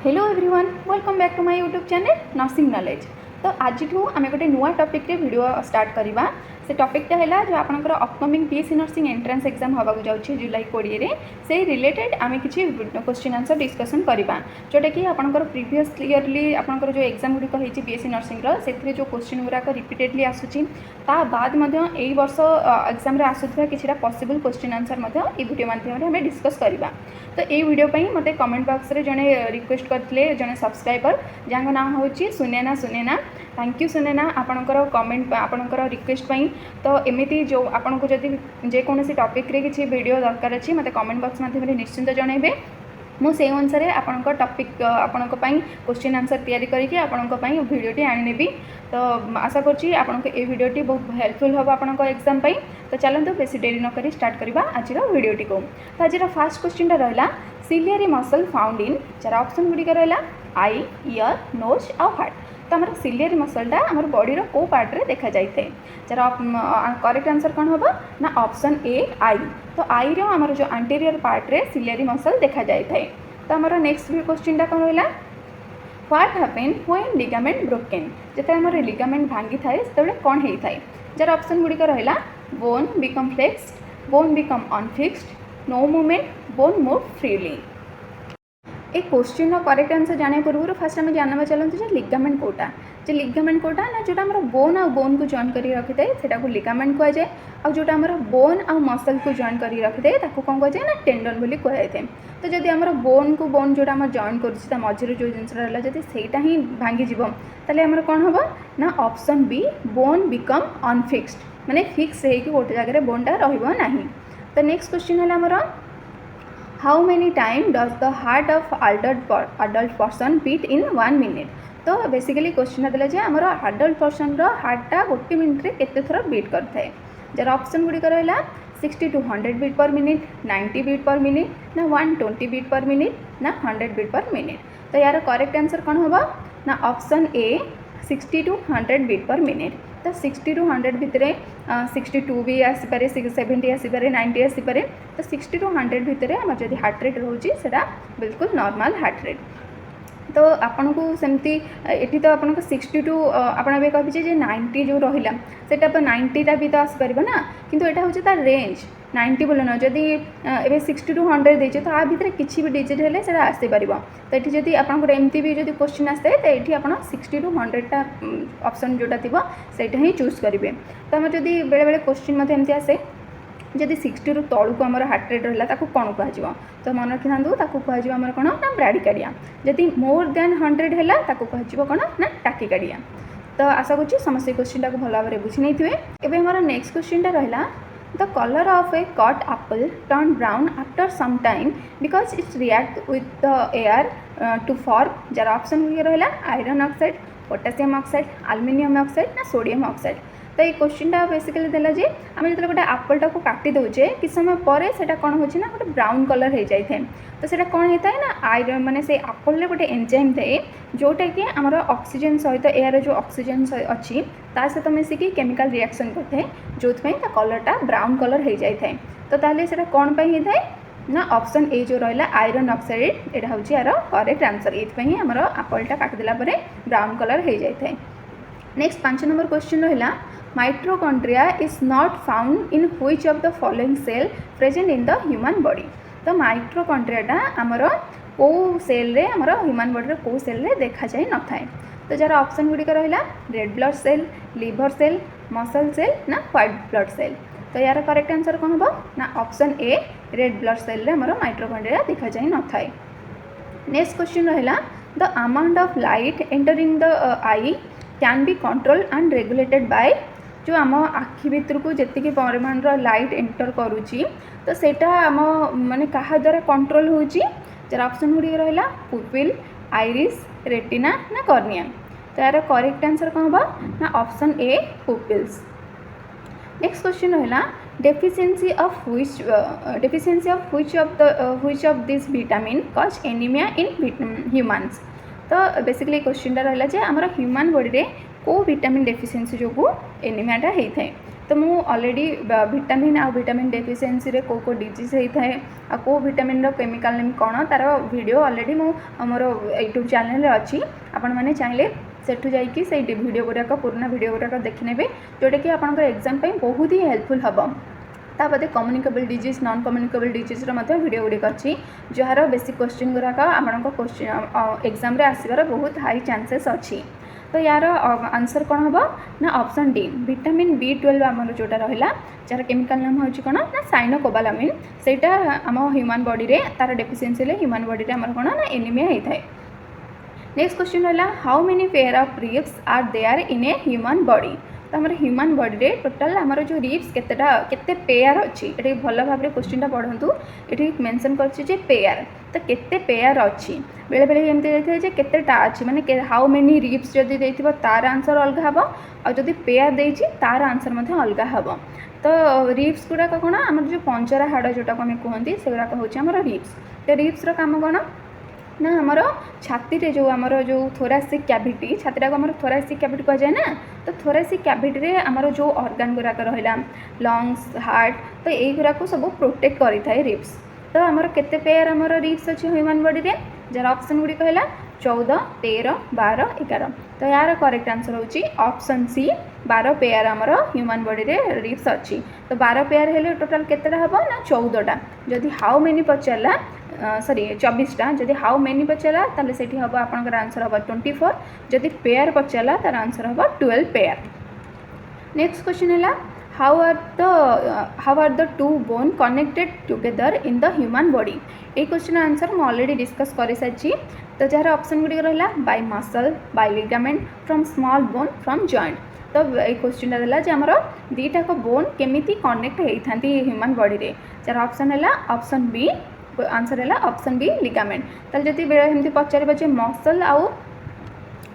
Hello everyone welcome back to my YouTube channel nursing knowledge. तो आज आम गोटे नुआ टॉपिक रे वीडियो स्टार्ट करवा। से टॉपिकटा है जो आपंकर upcoming BSc nursing entrance exam होगा जाऊँगी जुलाई 20 रे से रिलेटेड आम कि क्वेश्चन आंसर डिस्कसन करवा जोटा कि आपंकर प्रीवियस ईयरली आपंकर जो एग्जाम गुड़िक होती बीएससी नर्सिंग से जो क्वेश्चन गुड़ाक रिपीटेडली आसूची ता बाद यही वर्ष एग्जाम आसूा कि पॉसिबल क्वेश्चन आंसर वीडियो माध्यम आम डिस्कस करवा। तो ये वीडियो मत कमेंट बॉक्स रे जड़े रिक्वेस्ट करते जड़े सब्सक्राइबर जहाँ ना हूँ सुनेना थैंक यू सुनेना आपणकर कमेंट आपणकर रिक्वेस्ट पाई। तो एमती जो आपन को जदि जेकोसी टॉपिक रे किसी वीडियो दरकार अच्छी मत कमेंट बॉक्स माध्यम निश्चिंत जनइबे मुझे अनुसार आपण टॉपिक आपण क्वेश्चन आंसर तैयारी करके आपण वीडियोटी आनीनेबी। तो आशा करुँची आपन को ये वीडियोटी बहुत हेल्पफुल हम आपण एग्जाम पाई। तो चलते बेसी डेरी नक स्टार्ट करवा आज वीडियोटी को। तो आज फास्ट क्वेश्चन रहा सिलियरी मसल फाउंड इन जार ऑप्शन गुड़िक रहा आई ईयर नोज आउ हार्ट। तो आम सिलियरी मसलटा आम बॉडीर को पार्ट रे देखा जाए जार करेक्ट आंसर कौन हम ना ऑप्शन ए आई। तो आई रो आमर जो एंटीरियर पार्ट रे सिलियरी मसल देखा जाए। तो आमर नेक्स्ट क्वेश्चन कौन रहा what happen when ligament broken जिते आम लिगामेंट भांगी थाए से कौन होता है जार ऑप्शन गुड़िक रहा bone become flexed bone become unfixed no movement bone move freely. ए क्वेश्चन करेक्ट आंसर जाने पूर्व फास्ट आम जानवा चलते लिगामेंट कोटा जो लिगामेंट कोटा ना जोटा आम बोन आ बोन को जॉइन कर रखी थाए से लिगामेंट कहुए आ जोटा आम बोन आ मसल को जॉइन कर रखी थाए कौन कहुए ना टेंडन बोली कहुए। तो जदि आम बोन को बोन जोटा आम जॉइन कर मझे जो जिन रहा जब सेटा ही भांगी ताले आमर कौन हम ना option B bone become unfixed माने फिक्स होगी गोटे जगह बोनटा रहा। तो नेक्स्ट क्वेश्चन है आमर how many time does the heart of adult person beat in 1 minute. तो बेसिकली क्वेश्चन देला जे आमर अडल्ट पर्सन रो हार्टा गोटे मिनिट रे केते थर बीट करथाय जार ऑप्शन गुड़ी रहा 60 to 100 beat per minute 90 beat per minute ना 120 बीट पर मिनिट ना 100 बीट पर मिनिट। तो यार करेक्ट आंसर कौन हम ना option A 60 to 100 beat per minute. तो 60 to 100 भितर 62 भी आसीपे 70 आसीपे 90 आसीपे। तो 60 to 100 भितर आम जब हार्ट रेट रोचे बिल्कुल नॉर्मल हार्ट रेट। तो आपन को सेमती एटी तो आपन को 60 टू आपन बे कहि जे 90 जो रहिला सेटा तो 90 टा भी तो आसी परबो ना किंतु एटा होचे तार रेंज 90 बोले ना जदि एबे 60 टू 100 देचे तो आ भितर किछि भी डिजिट हेले सेटा आसी परबो। तो एटी जदि आपन को एमती भी जदि क्वेश्चन आसे तो एटी आपन 60 टू 100 टा ऑप्शन जोटा थिबो सेटा ही चूज करिवे। तो हम जदि बेले बेले क्वेश्चन मते एमती आसे जदि 60 रु तलू को आमर हार्ट रेट रहा कौन कह तो मन रखी था कह कौन ना ब्राडिकार्डिया जदि मोर देन 100 है कह कौन ना टाकिकार्डिया। तो आशा करुँची समस्त क्वेश्चन को भल भाव में बुझी नहीं एवं हमारा नेक्स्ट क्वेश्चन रहा the colour of a cut apple turn brown after some time because it's react with the air to form जार ऑप्शन रहा iron oxide potassium oxide aluminium oxide ना सोडियम ऑक्साइड। तो ये क्वेश्चनटा बेसिकली देला जे आम जो गोटे एप्पलटा को काटी दौचे कि समय पर से कौन हो गोटे ब्राउन कलर हो जाए तो से कौन होता है ना आयरन माने से एप्पल गोटे एंजाइम थाए जोटा कि आमर ऑक्सीजन सहित एयर जो ऑक्सीजन अच्छी ता सहित मिसिकी केमिकल रिएक्शन करते जो कलरटा ब्राउन कलर हो जाए। तो ताले से कौन पाई होता है ना ऑप्शन ए जो रहा आयरन ऑक्साइड यहाँ हूँ यार करेक्ट आंसर ये आमर एप्पलटा काटिदेला ब्राउन कलर हो जाए। नेक्स्ट 5 नंबर क्वेश्चन रहा mitochondria is not found in which of the following cell present in the human body. तो माइट्रोकॉन्ड्रियाटा आमर को सेल रे आमर ह्यूमन बॉडी को सेल रे देखा जाए न थाए। तो जार ऑप्शन गुड़िक रहा red blood cell liver cell muscle cell ना व्हाइट ब्लड सेल। तो यार करेक्ट आंसर कौन हम ना option A red blood cell रे आमर माइट्रोकॉन्ड्रिया देखा जाए न थाए। नेक्स्ट क्वेश्चन रहा the amount of light entering the eye can be control and regulated by जो आम आखि भितर को जी परिमाण लाइट एंटर करुच्ची तो सेटा आम माने कहा द्वारा कंट्रोल होची जर ऑप्शन गुड़ी रहा पुपिल आइरिस रेटिना ना कॉर्निया। तो यार करेक्ट आंसर कौन हम ना option A pupils. Next question रहा deficiency of which of this vitamin cause anaemia in humans. तो बेसिकली क्वेश्चन रहा आमर ह्यूमन बॉडी रे को विटामिन डेफिशिएंसी जो एनीमियाटा होता है। तो मु ऑलरेडी विटामिन आ विटामिन डेफिशिएंसी रे को डिजीज होता है आ को विटामिन रो केमिकल नेम कौन तार वीडियो ऑलरेडी मु मोर यूट्यूब चैनल रे अच्छी आपण माने चाहिले सेठू जाइए से वीडियो गुड़ाक पुराना वीडियो गुड़ाक देखने जोटा कि आपंकर एग्जाम बहुत ही हेल्पफुल हम। तापदे communicable disease non communicable disease video गुड़िक अच्छी जार बेसिक क्वेश्चन गुड़ाक आप क्वेश्चन एग्जाम आसबार बहुत हाई चांसेस अच्छी। तो यार आंसर कौन हम ना ऑप्शन डी विटामिन B12 आमर जोटा रहा जार केमिकल नाम हो कौन ना साइनोकोबालामिन सेटा आम ह्यूमन बॉडी रे तार डेफिशिएंसी ह्यूमन बॉडी रे आमर कौन ना एनीमिया होता है। नेक्स्ट क्वेश्चन रहा how many pair of ribs are there in a human body. तो आम ह्यूमन बॉडी रे टोटाल आमर जो रिब्स केते पेयर अच्छी ये भल भाव क्वेश्चन पढ़ु ये मेंशन कर पेयर तो केते पेयर अच्छी बेले बेले एमती जाए केतेटा अच्छी माने हाउ मेनी रिब्स जदि देथिबो तार आंसर अलग हम और जदि पेयर देछि तार आंसर अलग हम। तो रिब्स गुड़ाक कौन आम जो पंजरा हाड़ जोटा को आम कहते से गुड़ाक हूँ आम रिब्स। तो रिब्स काम कौन ना आमर छाती रे जो आमर जो थोरासिक कैविटी छातीटा को आमर थोरासिक कैविटी कह जाए ना। तो थोरासिक कैविटी रे आमर जो ऑर्गन गुड़ाक रहा लंग्स हार्ट तो यही गुड़ाक सब प्रोटेक्ट करि थाए रिब्स। तो आमर केते पेयर आमर रिब्स अच्छे ह्यूमन बॉडी रे जार ऑप्शन गुड़ी कहला 14 13 12 11। तो यार करेक्ट आंसर होची ऑप्शन सी 12 पेयर आमर ह्यूमन बॉडी रे रिब्स अच्छी। तो 12 पेयर हेले टोटाल केतेटा हबो ना 14टा जदि हाउ मेनी पचारला सॉरी 24टा जदि हाउ मेनी पचारा ताले सेठी हबो आपनकर आंसर हबो 24 जदि पेयर पचारला तार आंसर हबो 12 पेयर। नेक्स्ट क्वेश्चन हैला how are the two bone connected together in the human body. ये क्वेश्चन आंसर मैं ऑलरेडी डिस्कस कर सारी। तो जार ऑप्शन गुड़ी रहा by muscle by ligament from small bone from joint. तो ये क्वेश्चन रहा जे आमर दीटाक बोन केमिति कनेक्ट होती ह्यूमन बॉडी रे जार ऑप्शन है ऑप्शन बी आंसर है ऑप्शन बी लिगामेंट। ताले जदि बेले पचारे जे मसल आउ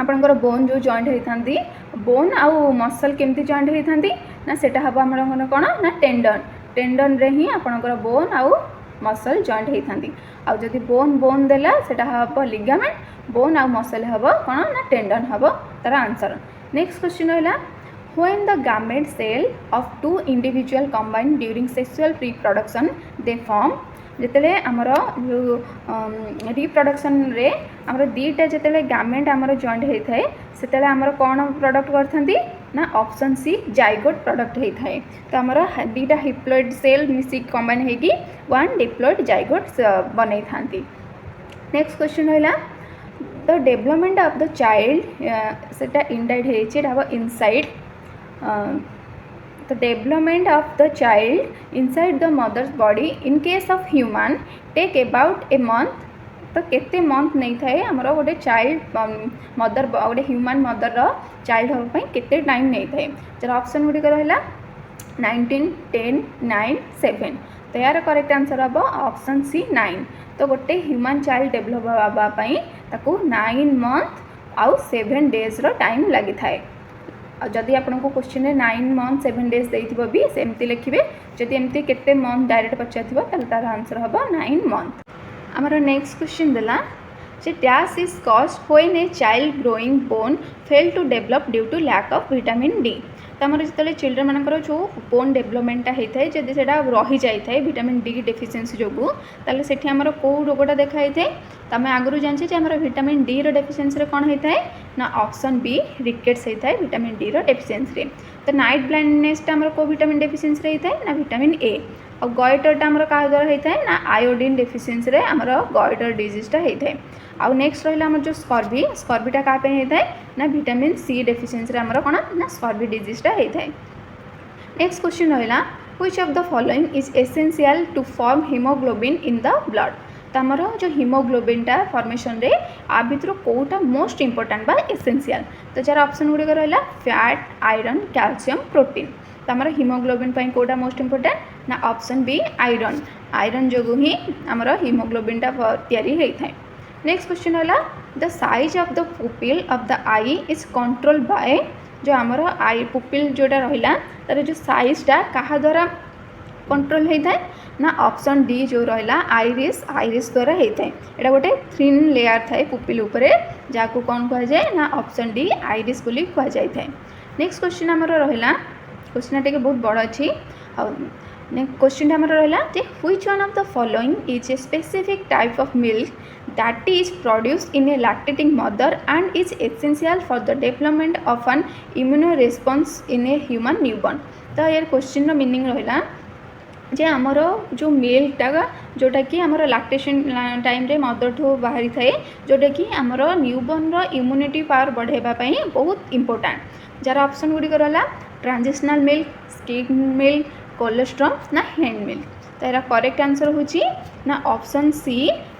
आपणकर बोन जो जॉइंट होती बोन आउ मसल केमती जॉइंट होती ना सेटा हम आम कौन ना टेंडन टेंडन रे ही आपणकर बोन आउ मसल जॉइंट होती आउ जदि बोन बोन देला सेटा हम लिगामेंट बोन आउ मसल हम कौन ना टेंडन हम तार आंसर। नेक्स्ट क्वेश्चन रहा when the gamete cell of two individual combine during sexual reproduction they form जिते आमर जो रिप्रोडक्शन रे आमर दीटा जिते गामेट आमर जॉइंट होता है से आमर कौन प्रोडक्ट करथंती ना ऑप्शन सी जाइगोट प्रोडक्ट होता है। तो आमर दीटा हिप्लॉइड सेल मिसी कंबाइन होगी वन डिप्लॉइड जाइगोट बनै थांती। नेक्स्ट क्वेश्चन रहा the development of the child सेटा इंडाइड हम inside the development of the child inside the mother's body in case of human take about a month। तो केते मंथ नहीं थाए आमर गोटे चाइल्ड मदर गोटे ह्यूमन मदर चाइल्ड होगा केते टाइम नहीं थाए जर ऑप्शन गुड़िक रहा 19 10 9 7। तो यार करेक्ट आंसर हम ऑप्शन सी 9। तो गोटे ह्यूमन चाइल्ड डेभलप होगापाई ताकू 9 मंथ आउ 7 डेज टाइम लगी थाए। जदि आपको क्वेश्चन 9 मंथ 7 डेज देथिबो भी सेमती लिखिबे जदि एमती केते मंथ डायरेक्ट पचारथिबो ताले तार आंसर हबो 9 मंथ। आमर नेक्स्ट क्वेश्चन देला जे dash is caused when a child growing bone fail to develop due to lack of vitamin D. तो आमर जिते चिल्ड्रेन मानकर जो बोन डेवलपमेंटा होता है जदि से रही जाए विटामिन डी डेफिशिएंसी जो ताले सेठी आमर को रोगटा देखाई थाए। तो आम आगु जाने आमर विटामिन डी डेफिशिएंसी कौन होता है ना ऑप्शन बी रिकेट्स होता है विटामिन डी डेफिशिएंसी। तो नाइट ब्लाइंडनेसटा आमर को विटामिन डेफिशिएंसी होता है ना विटामिन ए और गॉइटरटा आमर क्या द्वारा होता है ना आयोडीन डेफिशिएंसी आमर गॉइटर डिजीजटा होता है। आउ नेक्स्ट रहा आमर जो स्कर्वी स्कर्वीटा क्या होता है ना विटामिन सी डेफिशिएंसी आमर कौन ना स्कर्वी डिजीजटा होता है। नेक्स्ट क्वेश्चन रहा which of the following is essential to form haemoglobin in the blood. तो आमर जो हीमोग्लोबिनटा फॉर्मेशन रे आ भितर कोटा मोस्ट इंपोर्टेंट बा एसेंशियल। तो जार ऑप्शन गुड़िक रहा फैट आयरन कैल्शियम प्रोटीन। तो आमर हीमोग्लोबिन कोटा मोस्ट इंपोर्टेंट ना ऑप्शन बी आयरन आयरन जो ही आमर हीमोग्लोबिनटा तैयारी होता है। नेक्स्ट क्वेश्चन रहा the size of the pupil of the I is control by जो आमर आई पुपिल जोटा रहा तार जो साइजटा क्या द्वारा कंट्रोल होता है ना ऑप्शन डी जो रहा आईरिस द्वारा होता है यहाँ गोटे थिन लेयर थाए पुपिल उपरे जहाँ कौन कह जाए ना ऑप्शन डी आईरिस बोली कह जाए। नेक्स्ट क्वेश्चन आमर रहा क्वेश्चन टे बहुत बड़ अच्छी क्वेश्चन आमर रहा which one of the following is a specific type of milk that is produced in a lactating mother and is essential for the development of an immune response in a human newborn। तो यार question रो meaning रहा जे आमर जो मिल्कटा जोटा कि आमर lactation time रे मदर ठू बाहरी थाए जोटा कि आमर न्यूबॉर्न रो इम्यूनिटी पावर बढ़ावाई बहुत इंपोर्टेंट जार ऑप्शन गुड़िक रहा transitional milk skim milk colostrum ना हैंड मिल्क। तो यार करेक्ट आंसर होची ना ऑप्शन सी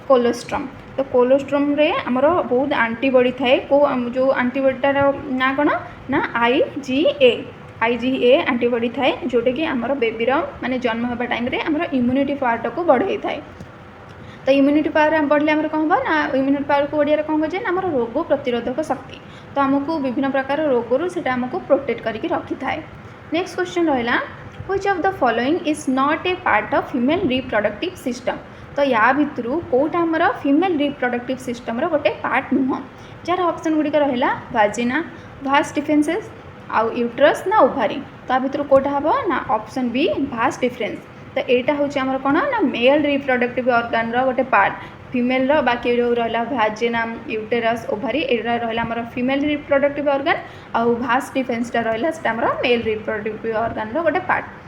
कोलेस्ट्रम। तो कोलेस्ट्रम रे आमर बहुत एंटीबॉडी थाए को जो एंटीबॉडीटार ना कौन ना आईजीए एंटीबॉडी थाए जोटा कि आमर बेबीर माने जन्म होगा टाइम रे आमर इम्यूनिटी पावर को बढ़ाई थाए। तो इम्यूनिटी पावर बढ़ले आमर कौन हम ना इम्यूनिटी पावर को ओडिया कौन कहे आमर रोग प्रतिरोधक शक्ति तो आमको विभिन्न प्रकार रोगरू से आमको प्रोटेक्ट करके रखी थाए। नेक्स्ट क्वेश्चन रहा which of the following is not a part of female reproductive system. तो या भितर कौटा आमर फीमेल रिप्रोडक्टिव सिस्टम गोटे पार्ट नुह जार ऑप्शन गुड़िक रहा वाजिना भास डिफरेंसेस आउ यूट्रस ना ओभारी। तो भितर कौटा हम ना ऑप्शन बी भास डिफरेंस। तो यहाँ हूँ आमर कौन ना मेल रिप्रोडक्टिव ऑर्गन गोटे पार्ट फीमेल बाकी जो रहा भाजिना यूटेरस ओभारी यहाँ रहा आमर फीमेल रिप्रोडक्टिव ऑर्गन आउ भास डिफेन्सटा रहा आमर मेल रिप्रोडक्टिव ऑर्गन गोटे पार्ट।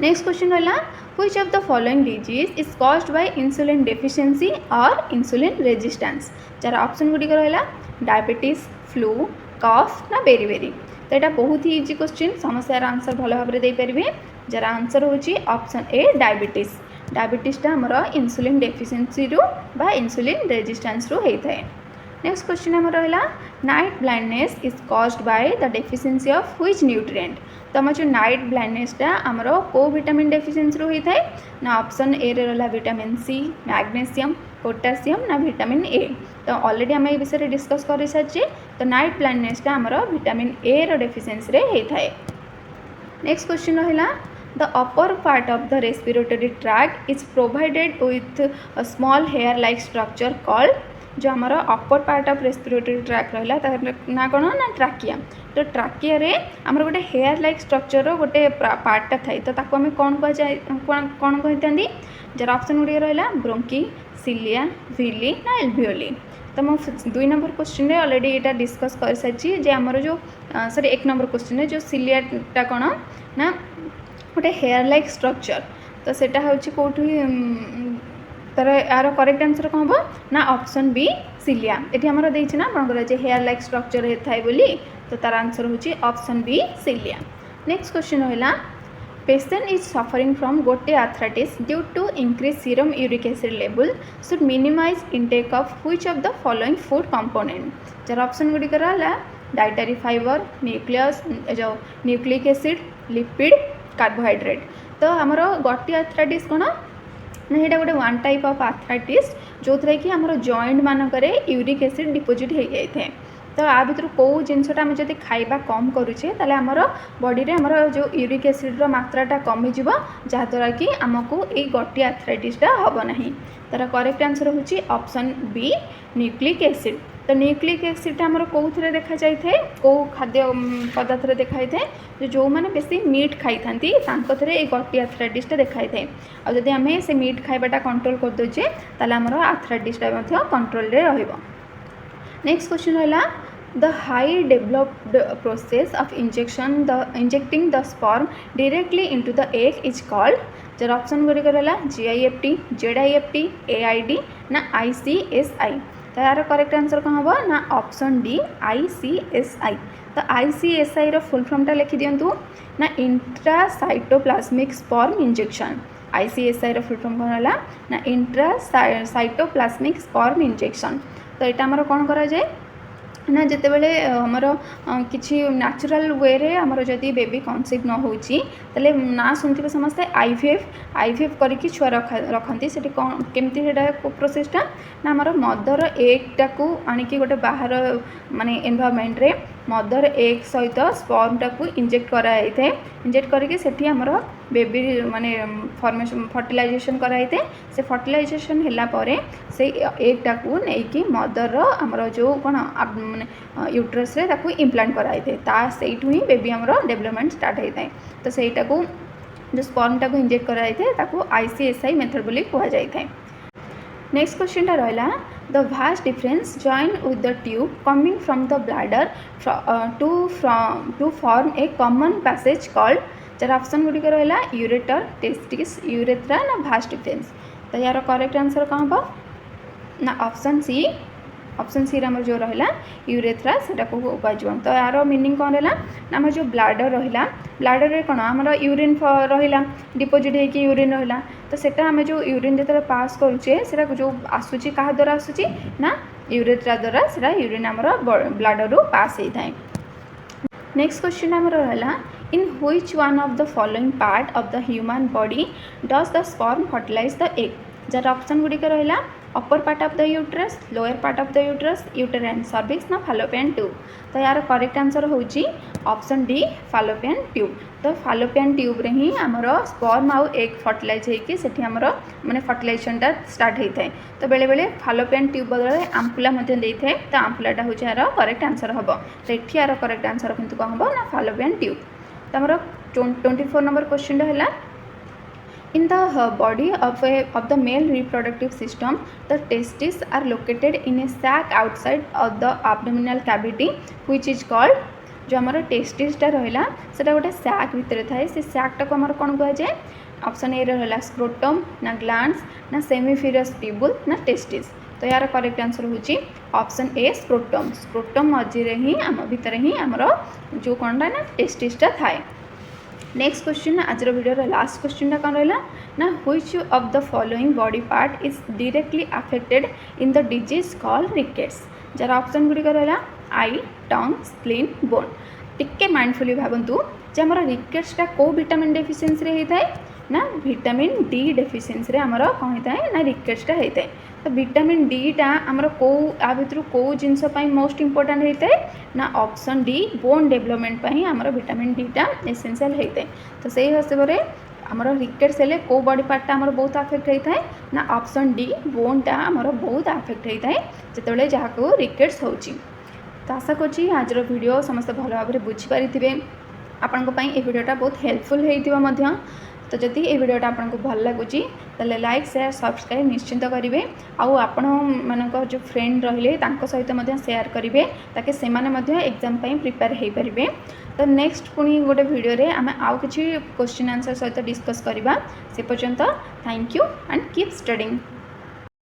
नेक्स्ट क्वेश्चन रहा which of the following disease is caused by insulin deficiency और इंसुलिन रेजिस्टेंस। जार ऑप्शन गुड़िक रहा डायबिटीज फ्लू कफ ना बेरी। तो यहाँ बहुत ही इजी क्वेश्चन समस्या आंसर भल भाव दे पारे जार आंसर होची ऑप्शन ए डायबिटीज। डायबिटीजटा आमर इंसुलिन डेफिशिएंसी रु बा इंसुलिन रेजिस्टेंस रु होता है। नेक्स्ट क्वेश्चन आम रहा night blindness is caused by the deficiency of which nutrient. तो आम जो नाइट ब्लाइंडनेसटा आमर को विटामिन डेफिशिएंसी रु होता है ना ऑप्शन ए रे रहा विटामिन सी मैग्नेशियम पोटासियम ना विटामिन ए। तो ऑलरेडी आम ये विषय डिस्कस कर सारी तो नाइट ब्लाइंडनेसटा आमर विटामिन ए रो डेफिशिएंसी रे होता है। नेक्स्ट क्वेश्चन रहा the upper part of the respiratory tract is provided with a small hair like structure called जो आमर अपर पार्ट ऑफ रेस्पिरेटरी ट्रैक रहा ना कौन ना ट्राकिया। तो ट्राकिया रे आमर गोटे हेयर लाइक स्ट्रक्चर गोटे पार्टा थाए तो आम कौन कौन कही जार ऑप्शन गुड़िक रहा ब्रोंकी सिलिया विली ना एल्वियोली। तो मुझे 2 नंबर क्वेश्चन रे ऑलरेडी यहाँ डिस्कस कर सारी जे आमर जो सॉरी 1 नंबर क्वेश्चन रे जो सिलियाटा कौन ना गोटे हेयर लाइक स्ट्रक्चर तो सेटा हूँ कौटी तर यार करेक्ट आंसर कौन हम ना ऑप्शन बी सिलिया। ये आमर देना ना आपको हेयर लाइक स्ट्रक्चर थाए बोली तो तार आंसर हूँ option B cilia. Next question रहा patient is suffering from gout arthritis due to increase serum uric acid level should minimise intake of which of the following food component. जार option गुड़िक रहा dietary fibre nucleus जो nucleic acid lipid carbohydrate. तो आमर गटी arthritis कौन ना यहाँ गोटे वन टाइप ऑफ आर्थराइटिस जो थे कि आमर जॉइंट मानक यूरिक एसिड डिपोजिट हो जाए। तो आ भर कौ जिनसा आम जब खाइबा कम करुचे ताले आमर बॉडी रे आमर जो यूरिक एसिड मात्राटा कमिज जहाँद्वारा कि आमको ये गटी आर्थराइटिसटा हम ना। तार करेक्ट आंसर हूँ ऑप्शन बी न्यूक्लिक एसिड। तो न्यूक्लिक एसिड आमर कौ देखा जाए कौ खाद्य पदार्थ देखा जाए जो मैंने बेसी मीट खाई था ये गटी आर्थराइटिसटा देखा जाए आदि आम से मीट खाइबाटा कंट्रोल कर देचे ताले आमर आर्थराइटिसटा कंट्रोल रे रहिबो। नेक्स्ट क्वेश्चन रहा the high developed process of injecting the sperm directly into the egg is called. जर ऑप्शन गुड़िक रहा GIFT ZIFT AID ना ICSI। तो यार करेक्ट आंसर कौन हम ना ऑप्शन डी ICSI। तो ICSI रो फुल फॉर्मटा लिखि दिंतु ना इंट्रासाइटोप्लाज्मिक स्पर्म इंजेक्शन। ICSI रो फुल फॉर्म कौन है ना इंट्रासाइटोप्लाज्मिक स्पर्म इंजेक्शन। तो यहाँ आमर कौन करा जाए ना जिते बड़े आमर किसी नेचुरल वे रे आमर जदि बेबी कनसिव न होची तले ना सुनते समस्ते IVF करके छुआ रखती से कौन केमती प्रोसेसटा ना आमर मदर एगटा को आणिकी गोटे बाहर माने एनवायरमेंट रे मदर एग सहित स्पर्म टाकू इंजेक्ट कराई थे इंजेक्ट करके सेठी हमर बेबी माने फॉर्मेशन फर्टिलाइजेशन कराई थे से फर्टिलाइजेशन हैला परे से एग टाकू नै कि मदर हमर जो कोन माने यूट्रस रे ताकू इम्प्लांट कराई थे ता सेठू ही बेबी हमर डेवलपमेंट स्टार्ट होई थे तो सेटा को जो स्पर्म टाकू इंजेक्ट कराई थे ताकू ICSI मेथड बोली कहा जाई थे। नेक्स्ट क्वेश्चन टा रहला the vas deferens join with the tube coming from the bladder to form a common passage called जर ऑप्शन गुडी रहला यूरेटर टेस्टिस यूरेथ्रा ना वास्ट डिफरेंस तो यार करेक्ट आंसर कौन हम ना ऑप्शन सी आम जो रहा यूरेथ्रा से कह तो यार मीनिंग कौन रहा आम जो ब्लाडर रहा ब्लाडर रे कौन आम यूरिन रहा डिपोजिट होगी यूरिन रहा तो सेटा आम जो यूरिन जो पास करुचे जो आसूची क्या द्वारा आसूची ना यूरेथ्रा द्वारा से यूरिन आम ब्लाडर रू पास होता है। नेक्स्ट क्वेश्चन आम रहा in which one of the following part of the human body does the sperm fertilise the egg जार ऑप्शन गुड़िक रहा upper part of the uterus lower part of the uterus uterine cervix ना fallopian tube तो यार correct answer होची option D fallopian tube तो fallopian tube रे ही आमर स्पर्म आउ एग फर्टिलाइज होगी सेठी आमर माने फर्टिलाइजेशनटा स्टार्ट होता है तो बेले बेले फालोपियन ट्यूब बदल आम्पुला देते तो आम्पुलाटा हूँ यार करेक्ट आंसर हम तो ये यार करेक्ट आंसर कितु कौन हम ना फालोपियन ट्यूब तो आमर 24 नंबर क्वेश्चन है in the body of the male reproductive system the testes are located in a sac outside of the abdominal cavity which is called जो आमर टेस्टिसटा रहा से गोटे सैक भितर थाए से सैकटा को आमर कौन कह जाए ऑप्शन ए रहा स्क्रोटम ना ग्लांड्स ना सेमिफिरस ट्यूबुल ना टेस्टिस तो यार करेक्ट आंसर होची ऑप्शन ए स्क्रोटम मझे ही आम भितर ही आमर जो कौनटा ना टेस्टिसटा थाए। नेक्स्ट क्वेश्चन आज वीडियो लास्ट क्वेश्चन कौन रहा ना which of the following body part is directly affected in the disease called rickets जार ऑप्शन गुड़िक रहा आई टंग स्प्लीन बोन टिके माइंडफुली भावतु जे आम रिकेट्सटा कौ विटामिन डेफिशिएंसी होता है ना विटामिन डी डेफिशिएंसी आमर कौन होता है ना रिकेट्सटा होता है तो विटामिन डीटा आमर कौ आ भितर कौ जिनस मोस्ट इंपोर्टेंट होता है ना ऑप्शन डी बोन डेवलपमेंट आमर विटामिन डीटा एसेंशियल होता है तो सही हिसाब से आमर रिकेट्स हेले कौ बॉडी पार्टा आमर बहुत अफेक्ट होता है ना ऑप्शन डी बोनटा आमर बहुत अफेक्ट होता है जिते जहाँ को रिकेट्स होची तो आशा करी आज वीडियो समस्त भल भाव में बुझीपारे आपण वीडियोटा बहुत हेल्पफुल होता तो जदि ये वीडियोटा आपको भल लगुच ताले लाइक शेयर सब्सक्राइब निश्चिंत करेंगे आउ आपण मानक जो फ्रेंड रहिले सहित शेयर करेंगे ताकि से एग्जाम प्रिपेयर हो पारे तो नेक्स्ट पुणी गोटे वीडियो रे आम आउ किसी क्वेश्चन आंसर सहित डिस्कस करवा से पर्यंत thank you and keep studying.